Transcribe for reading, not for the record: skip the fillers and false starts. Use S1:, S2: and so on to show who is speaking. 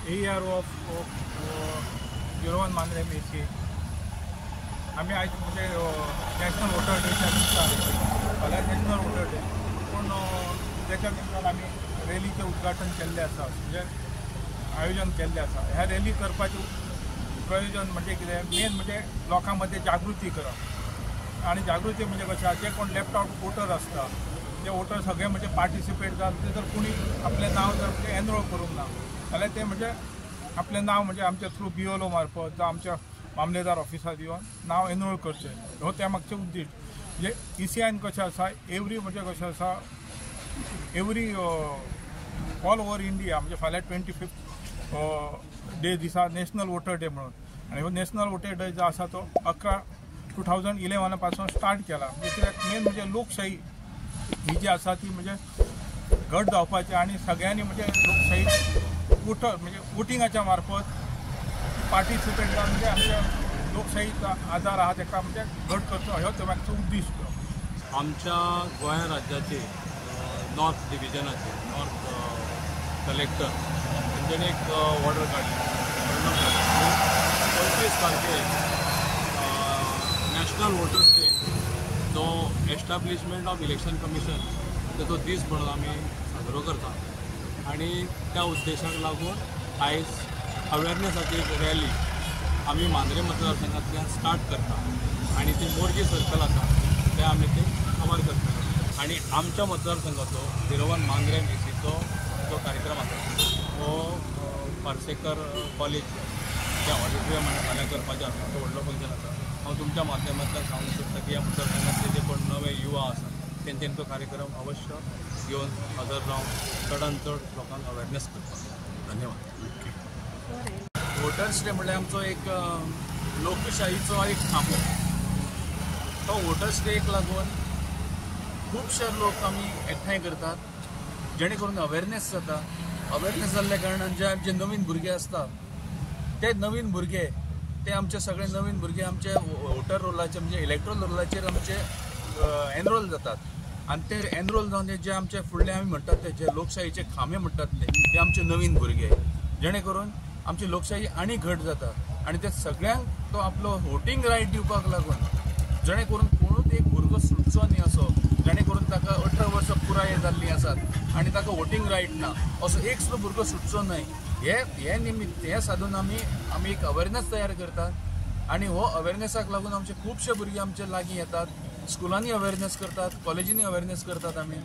S1: AERO of गिरोवन Mandrem मेची आम्ही आज म्हणजे नॅशनल वोटर डेच्या दिसा फाल्यां नॅशनल वोटर डे पूण त्याच्या निमतान आमी रॅलीचें उद्घाटन केल्लें आसा म्हणजे आयोजन केल्लें आसा. ह्या रॅली करपाचें प्रयोजन म्हणजे कितें मेन म्हणजे लोकां मदें जागृती करप आनी जागृती म्हणजे कशें जे कोण लेफ्ट आउट वोटर आसता ते वोटर सगळे म्हणजे पार्टिसिपेट जावन ते जर कोणी आपलें नांव जर म्हणजे एनरोल करूंक ना जाल्यार ते म्हणजे आपलें नांव म्हणजे आमच्या थ्रू BLO मार्फत जावं आमच्या मामलेदार ऑफिसांत येवन नांव एनरोल करचें हो त्या मागचें उद्देश. म्हणजे ECIन कशें आसा एवरी म्हणजे कशें आसा एवरी ऑल ओवर इंडिया म्हणजे फाल्यां 25th डे दिसा नॅशनल वोटर डे म्हणून आनी हो नॅशनल वोटर डे जो आसा तो 11/2011 पासून स्टार्ट केला. म्हणजे कित्याक मेन म्हणजे लोकशाही ही जी आसा ती म्हणजे घट जावपाची आनी सगळ्यांनी म्हणजे लोकशाही वोटर म्हणजे वोटिंगाच्या मार्फत पार्टिसिपेट जावन म्हणजे आमच्या लोकशाहीचा आधार आहा ताका म्हणजे घट करचो हो तो मागचो उद्दिश्ट.
S2: आमच्या गोंय राज्याचे नॉर्थ डिव्हिजनाचे नॉर्थ कलेक्टर तांच्यानी एक ऑर्डर काडली 25 तारखेक नॅशनल वोटर्स डे जो एस्टॅब्लिशमेंट ऑफ इलेक्शन कमिशन ताचो दीस म्हणून आमी साजरो करता आनी त्या उद्देशाक लागून आयज अवेरनेसाची एक रॅली आमी मांद्रे मतदारसंघांतल्यान स्टार्ट करता आनी ती मोरजी सर्कल आसा ते आमी ते कवर करता आनी आमच्या मतदारसंघाचो गिरोवन मांद्रे मेसीचो जो कार्यक्रम आसा तो पार्सेकर कॉलेज त्या ऑडिटोरियम फाल्यां करपाचें आसा. तो व्हडलो फंक्शन आसा. हांव तुमच्या माध्यमांतल्यान सांगूंक सोदता की ह्या मतदारसंघातले जे कोण नवे युवा आसा तेंच्यांनी तो कार्यक्रम अवश्य घेवन हजर रावन चडांत चड लोकांक अवेरनेस करता. धन्यवाद.
S3: वोटर्स डे म्हळ्यार आमचो एक लोकशाहीचो एक खांबो. तो वोटर्स डेक लागून खुबशे लोक आमी एकठांय करतात जेणे करून अवेरनेस जाता. अवेरनेस जाल्ल्या कारणान जे नवीन भुरगे आसता ते नवीन भुरगे ते आमचे सगळे नवीन भुरगे आमचे वोटर रोलाचे म्हणजे इलेक्ट्रल रोलाचेर आमचे एनरोल जातात आनी ते एनरोल जावन जे आमचे फुडले आमी म्हणटात ते जे लोकशाहीचे खांबे म्हणटात ते आमचे नवीन भुरगे जेणे करून आमची लोकशाही आनी घट जाता आनी ते सगळ्यांक तो आपलो वोटींग रायट दिवपाक लागून जेणे करून कोणूच एक भुरगो सुटचो न्ही असो जेणे करून ताका 18 वर्सां पुराय जाल्लीं आसात आनी ताका वोटींग रायट ना असो एक सुद्दां भुरगो सुटचो न्हय हे निमित्त हे साधून आमी एक अवेरनेस तयार करतात आनी हो अवेरनेसाक लागून आमचे खुबशे भुरगे आमचे लागीं येतात. स्कुलांनी अवेरनेस करतात, कॉलेजींनी अवेरनेस करतात आमी